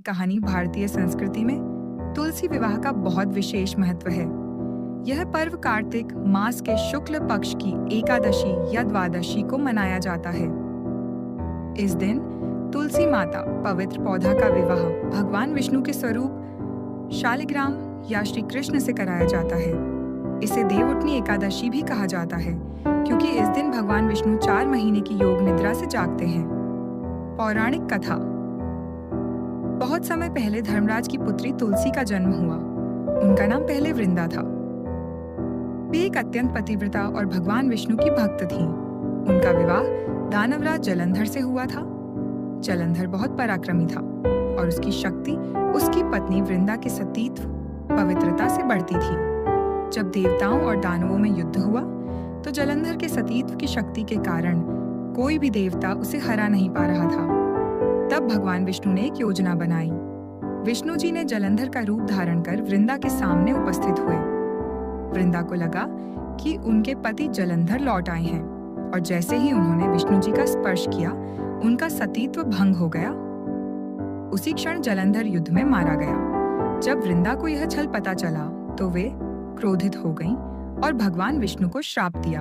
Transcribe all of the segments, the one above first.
कहानी भारतीय संस्कृति में तुलसी विवाह का बहुत विशेष महत्व है। यह पर्व कार्तिक मास के शुक्ल पक्ष की एकादशी या द्वादशी को मनाया जाता है। इस दिन तुलसी माता पवित्र पौधा का विवाह भगवान विष्णु के स्वरूप शालिग्राम या श्री कृष्ण से कराया जाता है। इसे देवउठनी एकादशी भी कहा जाता है क्योंकि इस दिन भगवान विष्णु 4 महीने की योग निद्रा से जागते हैं। पौराणिक कथा। बहुत समय पहले धर्मराज की पुत्री तुलसी का जन्म हुआ। उनका नाम पहले वृंदा था। वे एक अत्यंत पतिव्रता और भगवान विष्णु की भक्त थीं। उनका विवाह दानवराज जलंधर से हुआ था। जलंधर बहुत पराक्रमी था और उसकी शक्ति उसकी पत्नी वृंदा के सतीत्व पवित्रता से बढ़ती थी। जब देवताओं और दानवों में युद्ध हुआ तो जलंधर के सतीत्व की शक्ति के कारण कोई भी देवता उसे हरा नहीं पा रहा था। तब भगवान विष्णु ने एक योजना बनाई। विष्णु जी ने जलंधर का रूप धारण कर वृंदा के सामने उपस्थित हुए। वृंदा को लगा कि उनके पति जलंधर लौट आए हैं और जैसे ही उन्होंने विष्णु जी का स्पर्श किया, उनका सतीत्व भंग हो गया। उसी क्षण जलंधर युद्ध में मारा गया। जब वृंदा को यह छल पता चला तो वे क्रोधित हो गईं और भगवान विष्णु को श्राप दिया।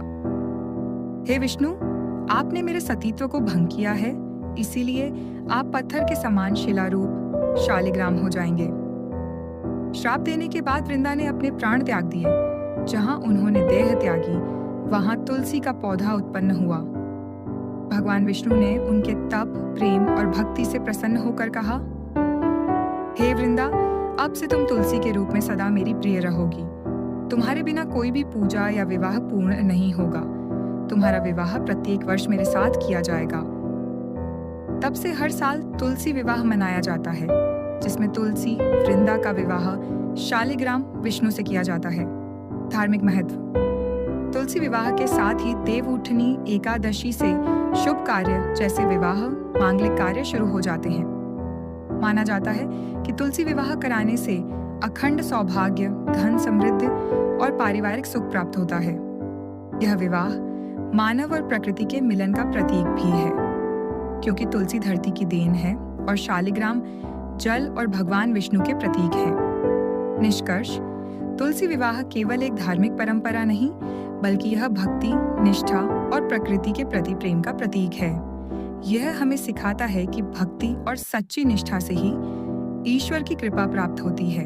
हे विष्णु, आपने मेरे सतीत्व को भंग किया है, इसीलिए आप पत्थर के समान शिलारूप शालिग्राम हो जाएंगे। श्राप देने के बाद वृंदा ने अपने प्राण त्याग दिए। जहां उन्होंने देह त्यागी, वहां तुलसी का पौधा उत्पन्न हुआ। भगवान विष्णु ने उनके तप, प्रेम और भक्ति से प्रसन्न होकर कहा, हे वृंदा, अब से तुम तुलसी के रूप में सदा मेरी प्रिय रहोगी। तुम्हारे बिना कोई भी पूजा या विवाह पूर्ण नहीं होगा। तुम्हारा विवाह प्रत्येक वर्ष मेरे साथ किया जाएगा। तब से हर साल तुलसी विवाह मनाया जाता है, जिसमें तुलसी वृंदा का विवाह शालिग्राम विष्णु से किया जाता है। धार्मिक महत्व। तुलसी विवाह के साथ ही देवउठनी एकादशी से शुभ कार्य जैसे विवाह, मांगलिक कार्य शुरू हो जाते हैं। माना जाता है कि तुलसी विवाह कराने से अखंड सौभाग्य, धन समृद्धि और पारिवारिक सुख प्राप्त होता है। यह विवाह मानव और प्रकृति के मिलन का प्रतीक भी है, क्योंकि तुलसी धरती की देन है और शालिग्राम जल और भगवान विष्णु के प्रतीक है। निष्कर्ष, तुलसी विवाह केवल एक धार्मिक परंपरा नहीं, बल्कि यह भक्ति, निष्ठा और प्रकृति के प्रति प्रेम का प्रतीक है। यह हमें सिखाता है कि भक्ति और सच्ची निष्ठा से ही ईश्वर की कृपा प्राप्त होती है।